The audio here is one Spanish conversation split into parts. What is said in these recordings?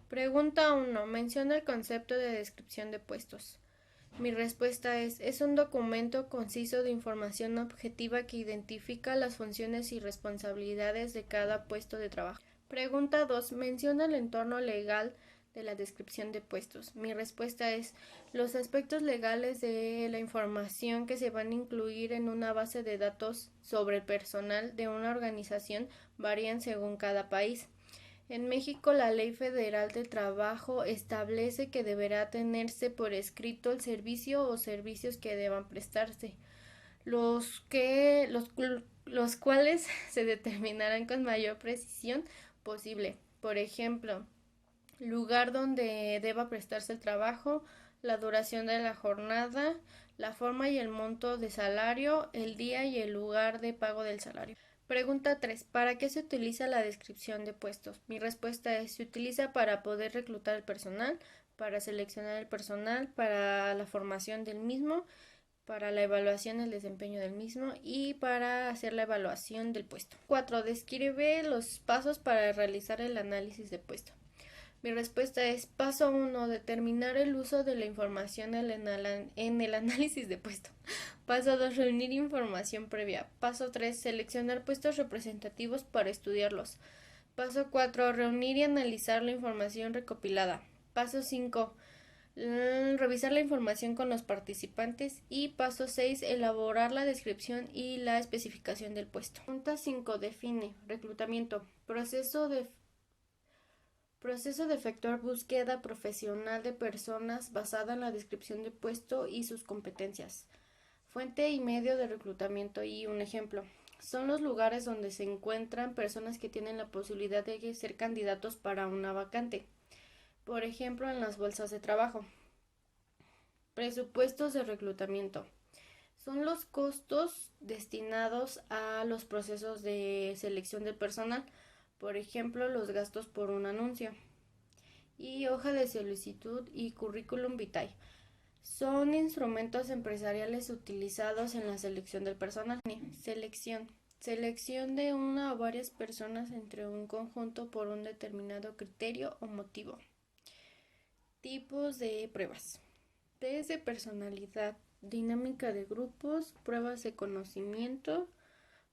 Pregunta 1. Menciona el concepto de descripción de puestos. Mi respuesta es un documento conciso de información objetiva que identifica las funciones y responsabilidades de cada puesto de trabajo. Pregunta 2. Menciona el entorno legal de la descripción de puestos. Mi respuesta es los aspectos legales de la información que se van a incluir en una base de datos sobre el personal de una organización varían según cada país. En México, la Ley Federal del Trabajo establece que deberá tenerse por escrito el servicio o servicios que deban prestarse, los cuales se determinarán con mayor precisión posible. Por ejemplo, lugar donde deba prestarse el trabajo, la duración de la jornada, la forma y el monto de salario, el día y el lugar de pago del salario. Pregunta 3. ¿Para qué se utiliza la descripción de puestos? Mi respuesta es: se utiliza para poder reclutar el personal, para seleccionar el personal, para la formación del mismo, para la evaluación del desempeño del mismo y para hacer la evaluación del puesto. 4. Describe los pasos para realizar el análisis de puesto. Mi respuesta es: paso 1. Determinar el uso de la información en el análisis de puesto. Paso 2. Reunir información previa. Paso 3. Seleccionar puestos representativos para estudiarlos. Paso 4. Reunir y analizar la información recopilada. Paso 5. Revisar la información con los participantes. Y paso 6. Elaborar la descripción y la especificación del puesto. Pregunta 5. Define. Reclutamiento. Proceso de efectuar búsqueda profesional de personas basada en la descripción de puesto y sus competencias. Fuente y medio de reclutamiento y un ejemplo. Son los lugares donde se encuentran personas que tienen la posibilidad de ser candidatos para una vacante. Por ejemplo, en las bolsas de trabajo. Presupuestos de reclutamiento. Son los costos destinados a los procesos de selección del personal. Por ejemplo, los gastos por un anuncio. Y hoja de solicitud y currículum vitae. Son instrumentos empresariales utilizados en la selección del personal. Selección. Selección de una o varias personas entre un conjunto por un determinado criterio o motivo. Tipos de pruebas. Test de personalidad, dinámica de grupos, pruebas de conocimiento,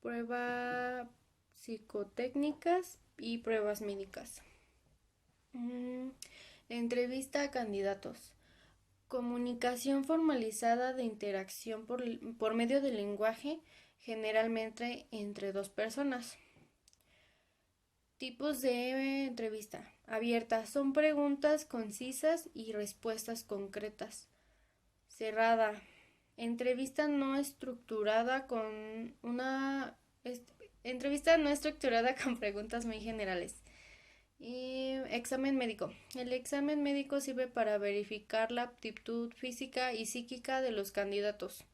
pruebas psicotécnicas y pruebas médicas. Entrevista a candidatos. Comunicación formalizada de interacción por medio del lenguaje, generalmente entre dos personas. Tipos de entrevista. Abierta. Son preguntas concisas y respuestas concretas. Cerrada. Entrevista no estructurada con preguntas muy generales. Y examen médico. El examen médico sirve para verificar la aptitud física y psíquica de los candidatos.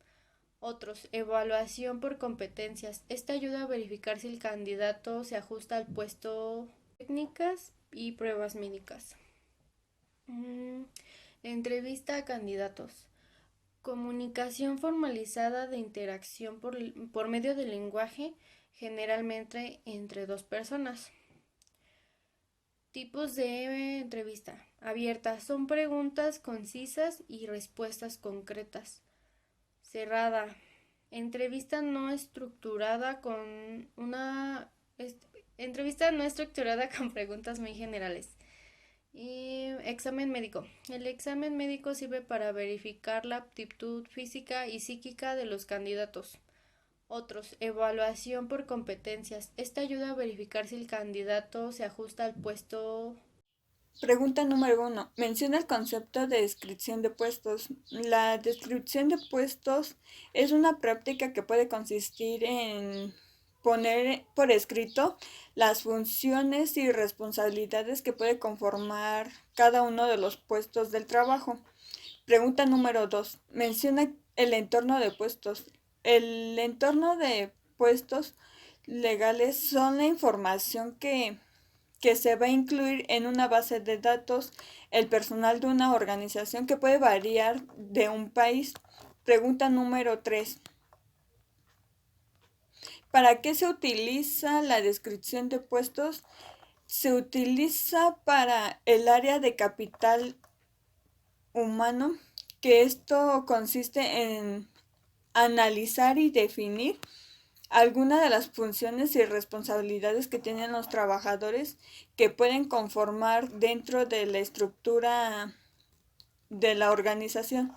Otros, evaluación por competencias. Esta ayuda a verificar si el candidato se ajusta al puesto. Técnicas y pruebas médicas. Entrevista a candidatos. Comunicación formalizada de interacción por medio del lenguaje, generalmente entre dos personas. Tipos de entrevista. Abierta. Son preguntas concisas y respuestas concretas. Cerrada. Entrevista no estructurada con preguntas muy generales. Y examen médico. El examen médico sirve para verificar la aptitud física y psíquica de los candidatos. Otros, evaluación por competencias. Esta ayuda a verificar si el candidato se ajusta al puesto. Pregunta número 1. Menciona el concepto de descripción de puestos. La descripción de puestos es una práctica que puede consistir en poner por escrito las funciones y responsabilidades que puede conformar cada uno de los puestos del trabajo. Pregunta número 2. Menciona el entorno de puestos. El entorno de puestos legales son la información que se va a incluir en una base de datos el personal de una organización que puede variar de un país. Pregunta número 3. ¿Para qué se utiliza la descripción de puestos? se utiliza para el área de capital humano, que esto consiste en analizar y definir algunas de las funciones y responsabilidades que tienen los trabajadores que pueden conformar dentro de la estructura de la organización.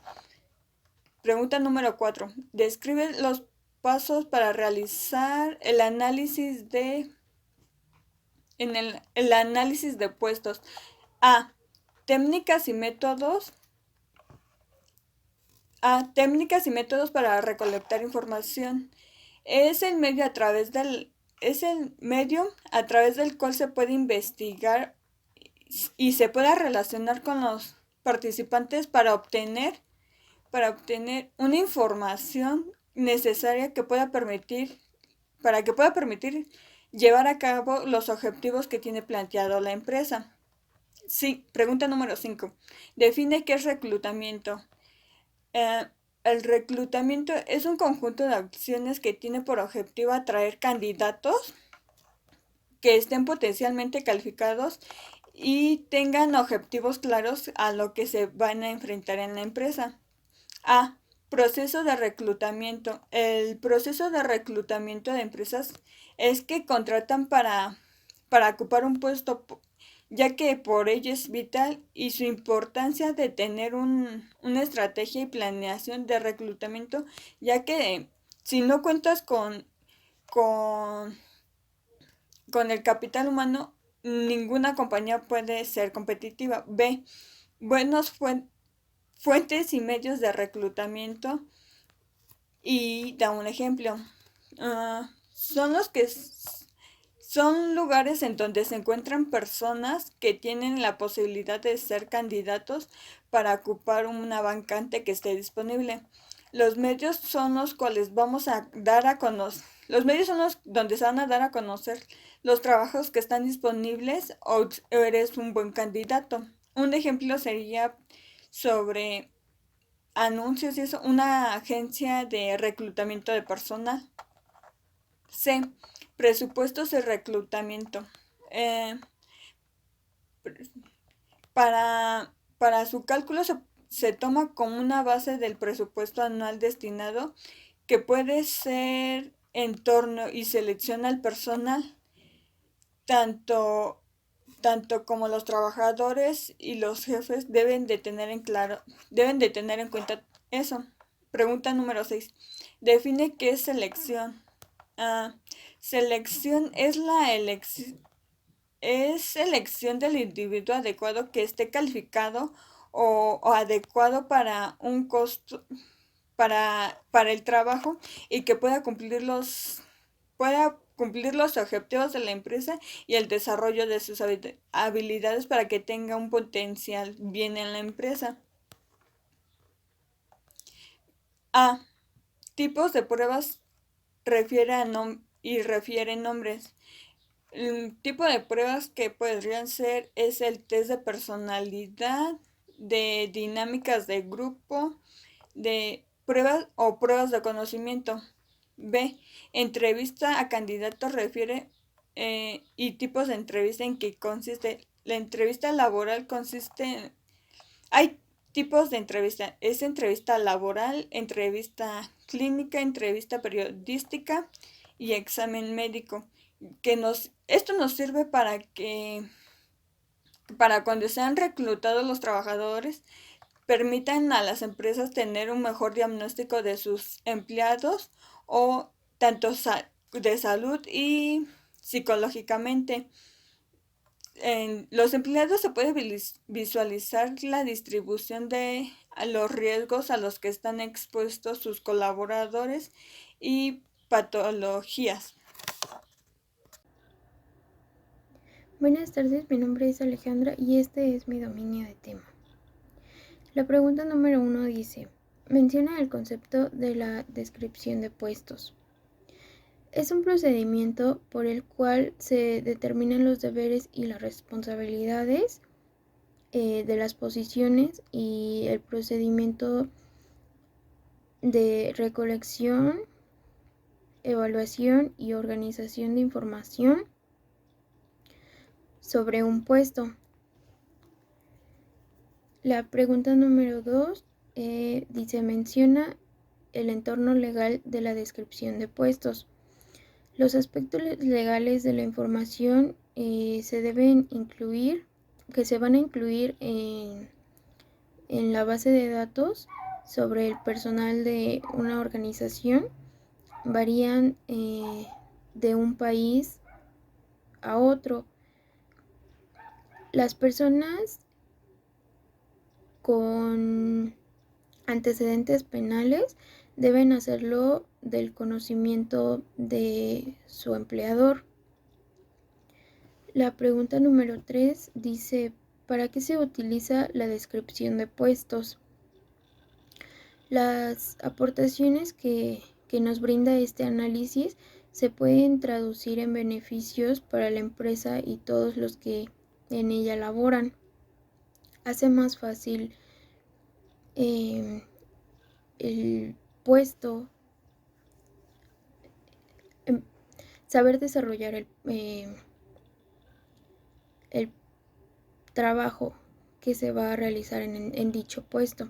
Pregunta número 4. Describe los pasos para realizar el análisis el análisis de puestos. A. Técnicas y métodos. Técnicas y métodos para recolectar información. Es el medio a través del cual se puede investigar y se puede relacionar con los participantes para obtener una información necesaria para que pueda permitir llevar a cabo los objetivos que tiene planteado la empresa. Sí, pregunta número 5. Define qué es reclutamiento. El reclutamiento es un conjunto de acciones que tiene por objetivo atraer candidatos que estén potencialmente calificados y tengan objetivos claros a lo que se van a enfrentar en la empresa. Proceso de reclutamiento. El proceso de reclutamiento de empresas es que contratan para ocupar un puesto, ya que por ello es vital y su importancia de tener una estrategia y planeación de reclutamiento, ya que si no cuentas con, con el capital humano, ninguna compañía puede ser competitiva. B. Buenos fuentes y medios de reclutamiento. Y da un ejemplo. Son lugares en donde se encuentran personas que tienen la posibilidad de ser candidatos para ocupar una vacante que esté disponible. Los medios son los cuales vamos a dar a conocer. Los medios son los donde se van a dar a conocer los trabajos que están disponibles o eres un buen candidato. Un ejemplo sería sobre anuncios y eso, una agencia de reclutamiento de personal. C. Presupuestos de reclutamiento. Para su cálculo se toma como una base del presupuesto anual destinado, que puede ser en torno y selecciona el personal, tanto como los trabajadores y los jefes deben de tener en cuenta eso. Pregunta número 6. Define qué es selección. Selección es selección del individuo adecuado que esté calificado o adecuado para un costo para el trabajo y que pueda cumplir los objetivos de la empresa y el desarrollo de sus habilidades para que tenga un potencial bien en la empresa. Tipos de pruebas refieren nombres. El tipo de pruebas que podrían ser es el test de personalidad, de dinámicas de grupo, de pruebas de conocimiento. B. Entrevista a candidatos refiere y tipos de entrevista en que consiste. La entrevista laboral hay tipos de entrevista. Es entrevista laboral, entrevista clínica, entrevista periodística y examen médico. Esto nos sirve para cuando sean reclutados los trabajadores, permitan a las empresas tener un mejor diagnóstico de sus empleados o tanto de salud y psicológicamente. Los empleados se puede visualizar la distribución de los riesgos a los que están expuestos sus colaboradores y patologías. Buenas tardes, mi nombre es Alejandra y este es mi dominio de tema. La pregunta número 1 dice, menciona el concepto de la descripción de puestos. Es un procedimiento por el cual se determinan los deberes y las responsabilidades de las posiciones y el procedimiento de recolección, evaluación y organización de información sobre un puesto. La pregunta número 2 dice, menciona el entorno legal de la descripción de puestos. Los aspectos legales de la información se deben incluir, que se van a incluir en la base de datos sobre el personal de una organización, varían de un país a otro. Las personas con antecedentes penales deben hacerlo del conocimiento de su empleador. La pregunta número 3 dice, ¿para qué se utiliza la descripción de puestos? Las aportaciones que nos brinda este análisis se pueden traducir en beneficios para la empresa y todos los que en ella laboran. Hace más fácil el puesto, saber desarrollar el trabajo que se va a realizar en dicho puesto.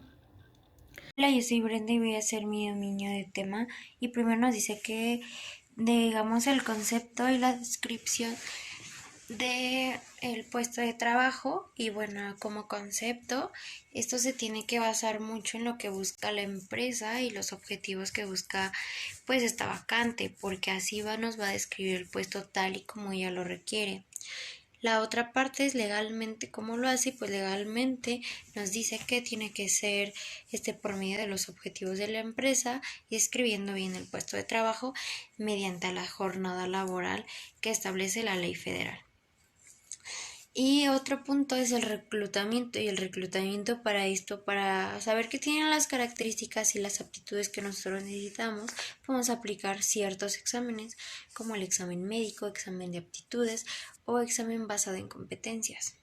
Hola, yo soy Brenda y voy a hacer mi dominio de tema. Y primero nos dice que digamos el concepto y la descripción de el puesto de trabajo. Y bueno, como concepto, esto se tiene que basar mucho en lo que busca la empresa y los objetivos que busca pues esta vacante, porque así nos va a describir el puesto tal y como ella lo requiere. La otra parte es legalmente cómo lo hace, pues legalmente nos dice que tiene que ser por medio de los objetivos de la empresa y escribiendo bien el puesto de trabajo mediante la jornada laboral que establece la ley federal. Y otro punto es el reclutamiento, y el reclutamiento para esto, para saber que tienen las características y las aptitudes que nosotros necesitamos, vamos a aplicar ciertos exámenes como el examen médico, examen de aptitudes o examen basado en competencias.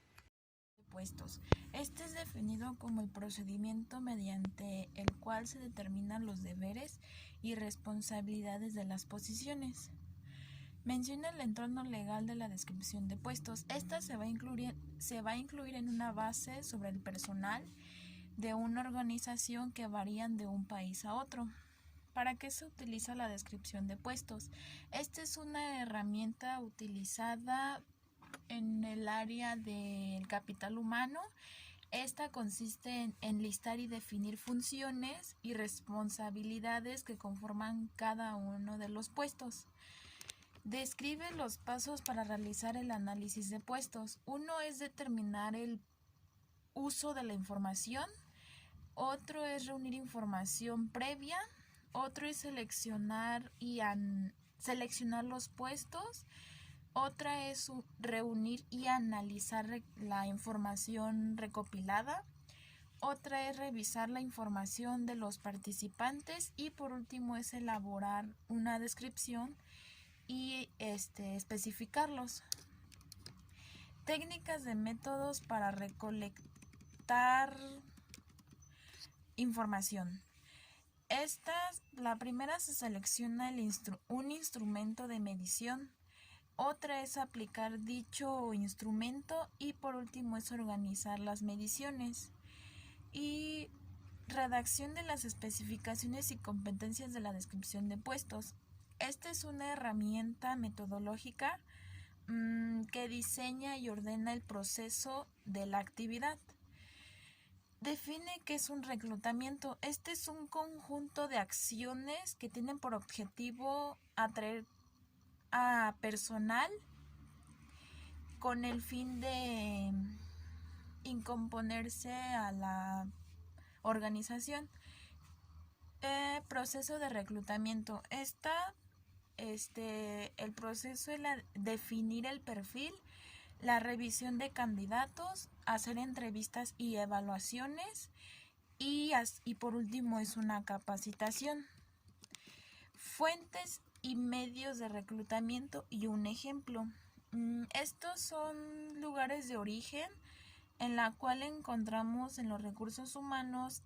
Puestos. Este es definido como el procedimiento mediante el cual se determinan los deberes y responsabilidades de las posiciones. Menciona el entorno legal de la descripción de puestos. Esta se va a incluir en una base sobre el personal de una organización que varían de un país a otro. ¿Para qué se utiliza la descripción de puestos? Esta es una herramienta utilizada en el área del capital humano. Esta consiste en enlistar y definir funciones y responsabilidades que conforman cada uno de los puestos. Describe los pasos para realizar el análisis de puestos. Uno es determinar el uso de la información, otro es reunir información previa, otro es seleccionar los puestos, otra es reunir y analizar la información recopilada, otra es revisar la información de los participantes y por último es elaborar una descripción y especificarlos. Técnicas de métodos para recolectar información. La primera se selecciona un instrumento de medición, otra es aplicar dicho instrumento y por último es organizar las mediciones. Y redacción de las especificaciones y competencias de la descripción de puestos. Esta es una herramienta metodológica que diseña y ordena el proceso de la actividad. Define qué es un reclutamiento. Este es un conjunto de acciones que tienen por objetivo atraer a personal con el fin de incomponerse a la organización. Proceso de reclutamiento. El proceso es definir el perfil, la revisión de candidatos, hacer entrevistas y evaluaciones y por último es una capacitación. Fuentes y medios de reclutamiento y un ejemplo. Estos son lugares de origen en la cual encontramos en los recursos humanos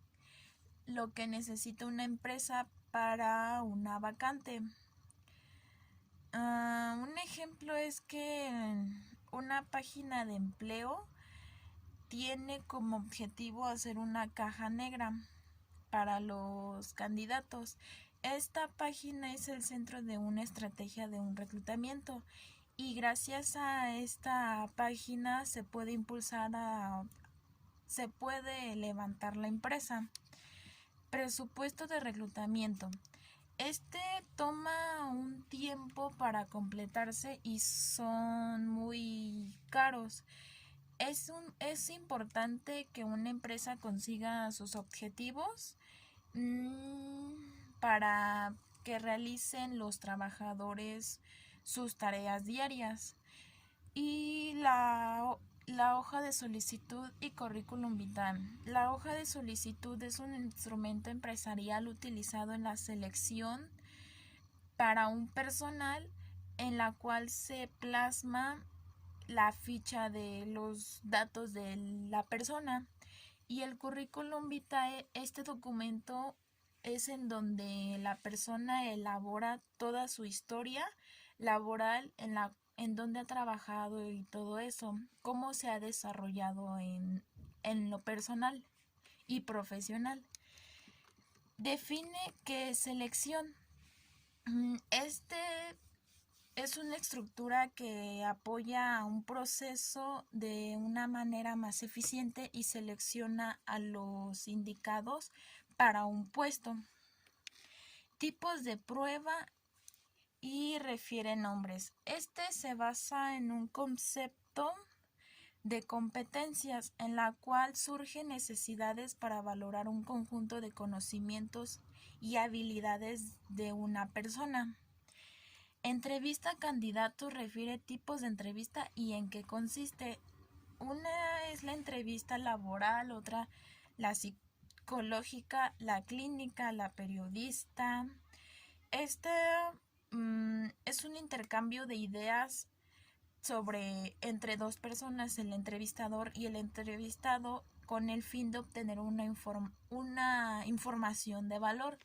lo que necesita una empresa para una vacante. Un ejemplo es que una página de empleo tiene como objetivo hacer una caja negra para los candidatos. Esta página es el centro de una estrategia de un reclutamiento y gracias a esta página se puede se puede levantar la empresa. Presupuesto de reclutamiento. Este toma un tiempo para completarse y son muy caros. Es importante que una empresa consiga sus objetivos para que realicen los trabajadores sus tareas diarias. Y la hoja de solicitud y currículum vitae. La hoja de solicitud es un instrumento empresarial utilizado en la selección para un personal en la cual se plasma la ficha de los datos de la persona. Y el currículum vitae, este documento es en donde la persona elabora toda su historia laboral en donde ha trabajado y todo eso, cómo se ha desarrollado en lo personal y profesional. Define qué es selección. Este es una estructura que apoya a un proceso de una manera más eficiente y selecciona a los indicados para un puesto. Tipos de prueba y refiere nombres. Este se basa en un concepto de competencias en la cual surgen necesidades para valorar un conjunto de conocimientos y habilidades de una persona. Entrevista candidato refiere tipos de entrevista y en qué consiste. Una es la entrevista laboral, otra la psicológica, la clínica, la periodista. Este es un intercambio de ideas entre dos personas, el entrevistador y el entrevistado, con el fin de obtener una información de valor.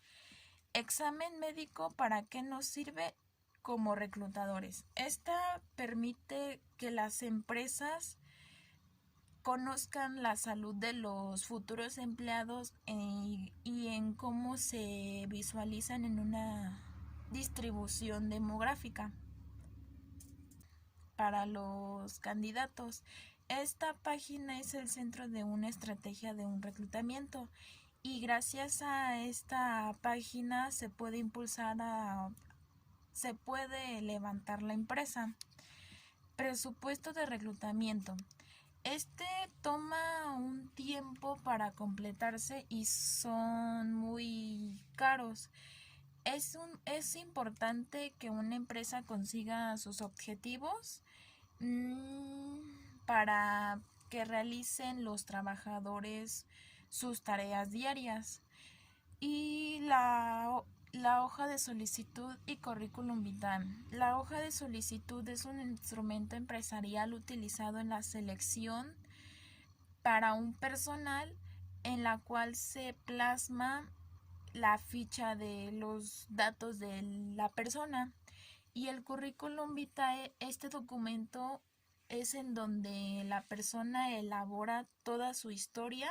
Examen médico, ¿para qué nos sirve? Como reclutadores. Esta permite que las empresas conozcan la salud de los futuros empleados y en cómo se visualizan en una distribución demográfica para los candidatos. Esta página es el centro de una estrategia de un reclutamiento y gracias a esta página se puede se puede levantar la empresa. Presupuesto de reclutamiento. Este toma un tiempo para completarse y son muy caros. Es importante que una empresa consiga sus objetivos para que realicen los trabajadores sus tareas diarias. Y la hoja de solicitud y currículum vitae. La hoja de solicitud es un instrumento empresarial utilizado en la selección para un personal en la cual se plasma la ficha de los datos de la persona. Y el currículum vitae, este documento es en donde la persona elabora toda su historia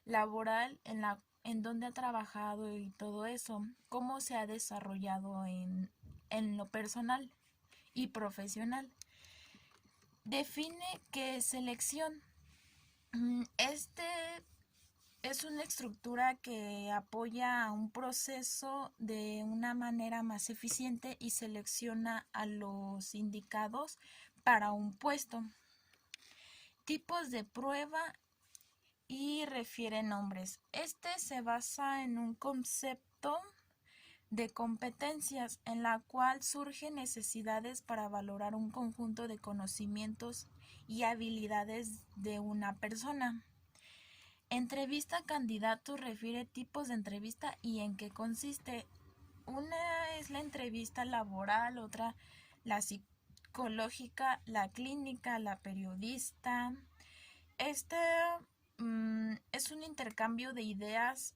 laboral en donde ha trabajado y todo eso, cómo se ha desarrollado en lo personal y profesional. Define qué es selección. Este es una estructura que apoya a un proceso de una manera más eficiente y selecciona a los indicados para un puesto. Tipos de prueba y refiere nombres. Este se basa en un concepto de competencias en la cual surgen necesidades para valorar un conjunto de conocimientos y habilidades de una persona. Entrevista candidato refiere tipos de entrevista y en qué consiste. Una es la entrevista laboral, otra la psicológica, la clínica, la periodista. Este es un intercambio de ideas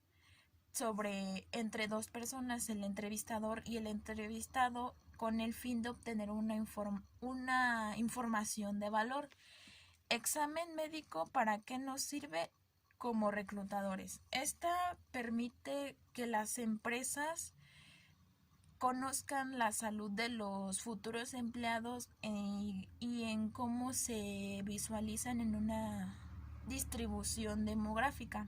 entre dos personas, el entrevistador y el entrevistado, con el fin de obtener una información de valor. Examen médico, ¿para qué nos sirve? Como reclutadores. Esta permite que las empresas conozcan la salud de los futuros empleados y en cómo se visualizan en una distribución demográfica.